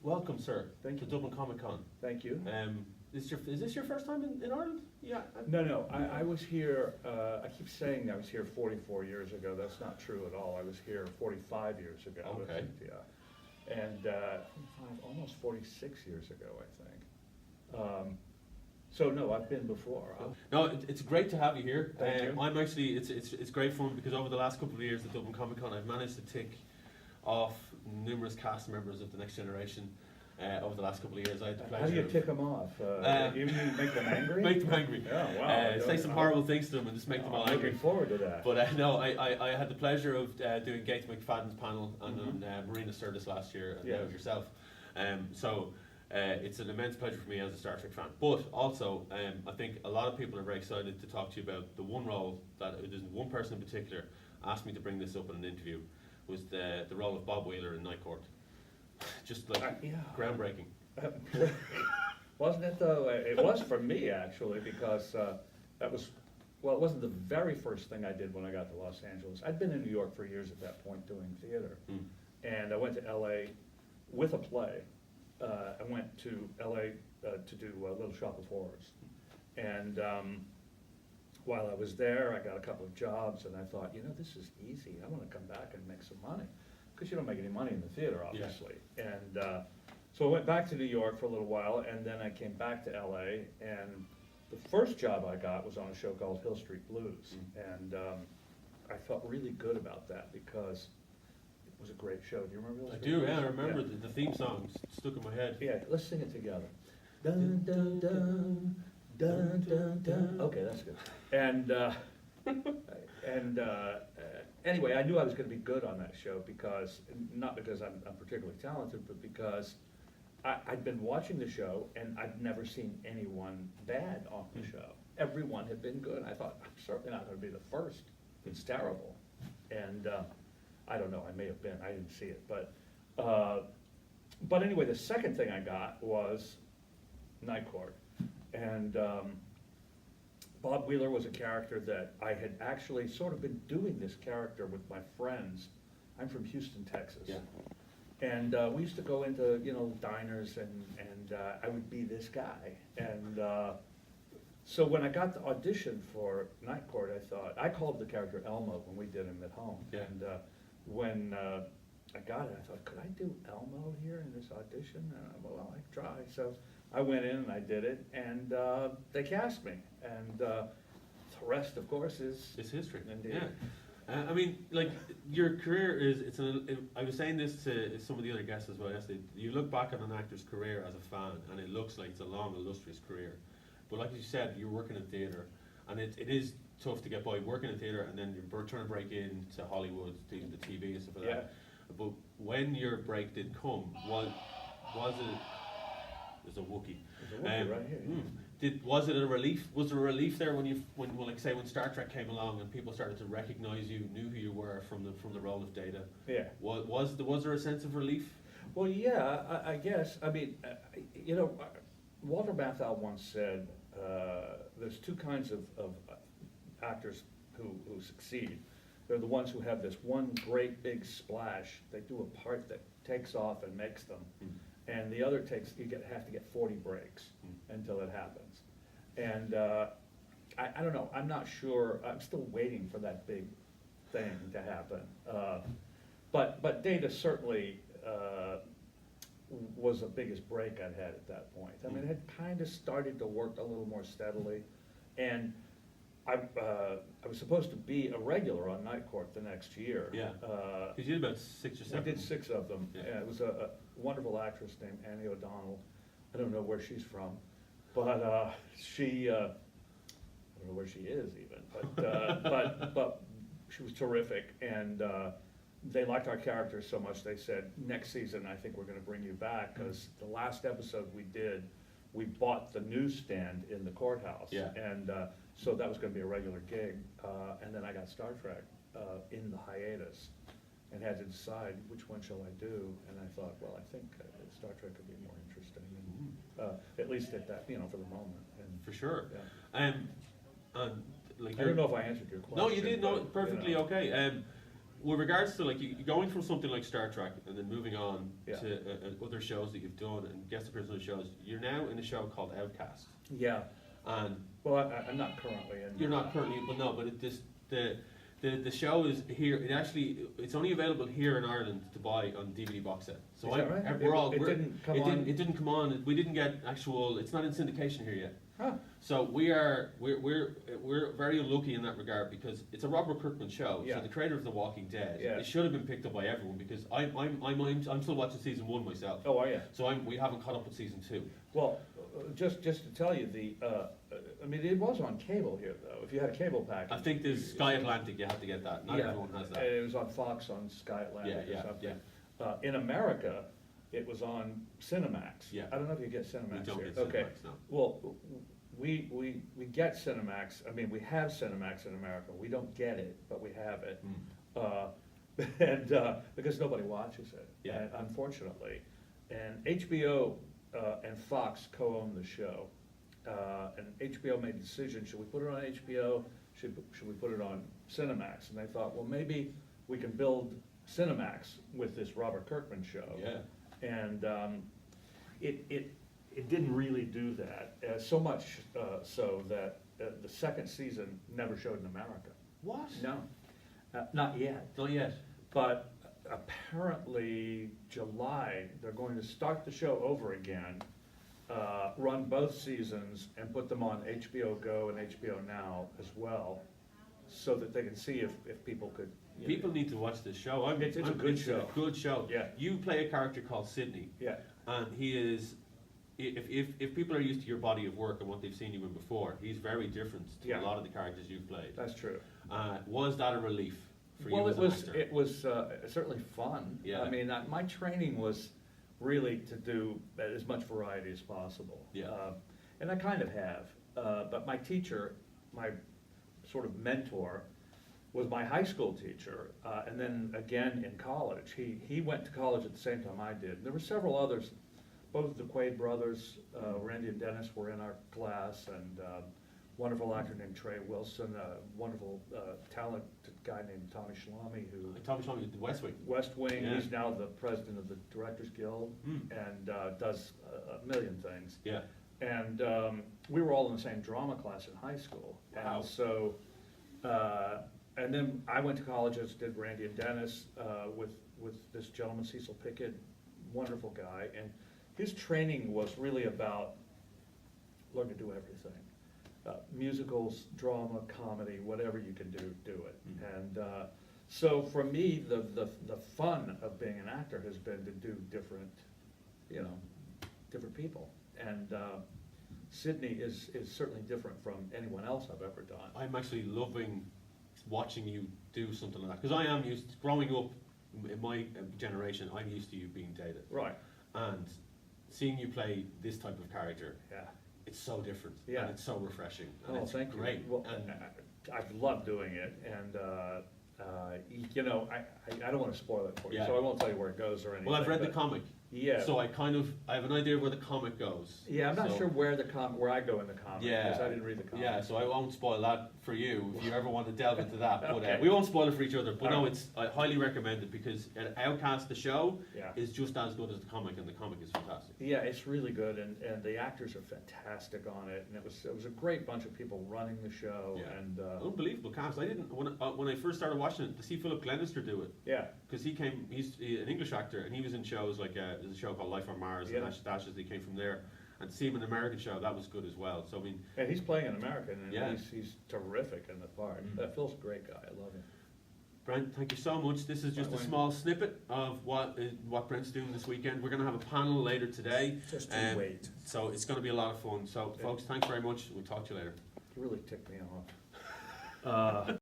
welcome, sir, Thank to you. Dublin Comic Con. Thank you. Is this your first time in Ireland? Yeah. No, I was here, I keep saying I was here 44 years ago. That's not true at all. I was here 45 years ago. Okay. Yeah. And 45, almost 46 years ago, I think. So no, I've been before. No, it's great to have you here. Thank you. I'm actually, it's great fun because over the last couple of years at Dublin Comic Con, I've managed to tick off numerous cast members of the next generation. Over the last couple of years, I had the pleasure. How do you tick them off? You mean make them angry? Make them angry. Oh, wow. Say some horrible things to them and just make them all I'm angry. looking forward to that. But no, I had the pleasure of doing Gates McFadden's panel and Marina Sturgis last year, and now yourself. So it's an immense pleasure for me as a Star Trek fan. But also, I think a lot of people are very excited to talk to you about the one role that there's one person in particular asked me to bring this up in an interview, was the role of Bob Wheeler in Night Court. Just like groundbreaking. Wasn't it though? It was for me actually, because that was, well, it wasn't the very first thing I did when I got to Los Angeles. I'd been in New York for years at that point doing theater. And I went to LA with a play. I went to LA to do Little Shop of Horrors. And while I was there, I got a couple of jobs, and I thought, you know, this is easy. I want to come back and make some money. Because you don't make any money in the theater, obviously. Yeah. And so I went back to New York for a little while, and then I came back to LA, and the first job I got was on a show called Hill Street Blues. And I felt really good about that because it was a great show. Do you remember Hill Street Blues? I remember the theme song stuck in my head. Yeah, let's sing it together. Dun, dun, dun, dun, dun, dun. Okay, that's good. And anyway, I knew I was going to be good on that show because, not because I'm particularly talented, but because I'd been watching the show and I'd never seen anyone bad on the show. Everyone had been good. I thought, I'm certainly not going to be the first. It's terrible. And I don't know, I may have been, I didn't see it. But anyway, the second thing I got was Night Court. And Bob Wheeler was a character that I had actually sort of been doing this character with my friends. I'm from Houston, Texas. Yeah. And we used to go into, you know, diners and I would be this guy. And so when I got the audition for Night Court, I thought, I called the character Elmo when we did him at home. Yeah. And when I got it, I thought, could I do Elmo here in this audition? And I, well, I'd try. So I went in and I did it, and they cast me. And the rest, of course, is history. Indeed. Yeah. I mean, like, your career is, I was saying this to some of the other guests as well yesterday. You look back at an actor's career as a fan, and it looks like it's a long, illustrious career. But like you said, you're working in theatre, and it is tough to get by working in theatre, and then you're trying to break into Hollywood, the TV and stuff like that. But when your break did come, was it? There's a Wookiee. There's a Wookiee right here. Was it a relief? Was there a relief there when like say when Star Trek came along and people started to recognise you, knew who you were from the role of Data? Yeah. Was there a sense of relief? Well, yeah, I guess. I mean, you know, Walter Matthau once said, there's two kinds of actors who succeed. They're the ones who have this one great big splash. They do a part that takes off and makes them. And the other have to get 40 breaks until it happens. And I don't know, I'm not sure, I'm still waiting for that big thing to happen. But Data certainly was the biggest break I'd had at that point. I mean, it had kind of started to work a little more steadily. And I was supposed to be a regular on Night Court the next year. Yeah. Because you did about 6 or 7. I did 6 of them. Yeah. It was a wonderful actress named Annie O'Donnell. I don't know where she's from, but she, I don't know where she is even, but she was terrific. And they liked our characters so much they said, next season I think we're going to bring you back, because the last episode we did, we bought the newsstand in the courthouse. Yeah. And so that was going to be a regular gig. And then I got Star Trek in the hiatus and had to decide which one shall I do. And I thought, well, I think Star Trek could be more interesting, and, at least at that, you know, for the moment. And, for sure. Yeah. Like I don't know if I answered your question. No, you did. No, perfectly okay. with regards to like you going from something like Star Trek and then moving on Yeah. to other shows that you've done and guest appearances on shows, you're now in a show called Outcast, Yeah. and Well, I'm not currently in. you're not currently, but no, but the show is here. It's only available here in Ireland to buy on DVD box set. So Is that right? It didn't come on? It didn't come on. We didn't get actual. It's not in syndication here yet. Huh. So we're very unlucky in that regard because it's a Robert Kirkman show. Yeah. So the creator of The Walking Dead. Yeah. It should have been picked up by everyone because I'm still watching season 1 myself. Oh, are you? So we haven't caught up with season 2. Well, just to tell you, I mean, it was on cable here, though, if you had a cable package. I think there's Sky Atlantic. You have to get that. Not Yeah, everyone has that. and it was on Fox on Sky Atlantic Yeah, or something. yeah. In America, it was on Cinemax. Yeah. I don't know if you get Cinemax We don't here. get Okay. Cinemax, no. Well, we get Cinemax, I mean, we have Cinemax in America, we don't get it, but we have it. And, because nobody watches it, Yeah. unfortunately. And HBO and Fox co-own the show. And HBO made the decision, should we put it on HBO, should we put it on Cinemax? And they thought, well, maybe we can build Cinemax with this Robert Kirkman show. Yeah. And it didn't really do that, so much so that the second season never showed in America. What? No, not yet. Not yet. But apparently July, they're going to start the show over again, run both seasons and put them on HBO Go and HBO Now as well, so that they can see if people could. People need to watch this show. It's a good show. A good show. Yeah. You play a character called Sydney, Yeah, and he is. If people are used to your body of work and what they've seen you in before, he's very different to Yeah. a lot of the characters you've played. that's true. Was that a relief for Well, you as an actor? it was certainly fun. Yeah. I mean, my training was really to do as much variety as possible. Yeah. And I kind of have, but my teacher, my sort of mentor, was my high school teacher, and then again in college. He went to college at the same time I did. There were several others, both the Quaid brothers, Randy and Dennis, were in our class, and wonderful actor named Trey Wilson, a wonderful talented guy named Tommy Shalami, who Tommy Shalhoub did The West Wing. West Wing. Yeah. He's now the president of the Directors Guild and does a million things. Yeah. And we were all in the same drama class in high school. Wow. And so, and then I went to college, as did Randy and Dennis, with this gentleman, Cecil Pickett, wonderful guy. And his training was really about learn to do everything. Musicals, drama, comedy, whatever you can do it. And so for me, the fun of being an actor has been to do different people. And Sydney is certainly different from anyone else I've ever done. I'm actually loving watching you do something like that because I am used growing up in my generation. I'm used to you being dated, Right. and seeing you play this type of character. Yeah. It's so different. Yeah. And it's so refreshing. And Oh, it's thank great. you. Well, And I've loved doing it, and I don't want to spoil it for you, Yeah. so I won't tell you where it goes or anything. well, I've read the but- comic, Yeah. so I have an idea where the comic goes. Yeah, I'm not So- sure where I go in the comic, Yeah. because I didn't read the comic. Yeah, so I won't spoil that for you if you ever want to delve into that. But Okay. we won't spoil it for each other. But All no, right. I highly recommend it because Outcast, the show, Yeah. is just as good as the comic, and the comic is fantastic. Yeah, it's really good, and the actors are fantastic on it, and it was a great bunch of people running the show, Yeah. and, Unbelievable cast. I didn't when I first started watching it to see Philip Glenister do it yeah, because he's an English actor and he was in shows like there's a show called Life on Mars Yeah. and Ash Dashes. He came from there, and to see him in an American show that was good as well. So I mean, and he's playing an American, and Yeah. he's terrific in the part. Phil's a great guy, I love him. Brent, thank you so much. This is just a Wayne. small snippet of what Brent's doing this weekend. We're going to have a panel later today. Just you wait. So it's going to be a lot of fun. So, folks, thanks very much. We'll talk to you later. He really ticked me off.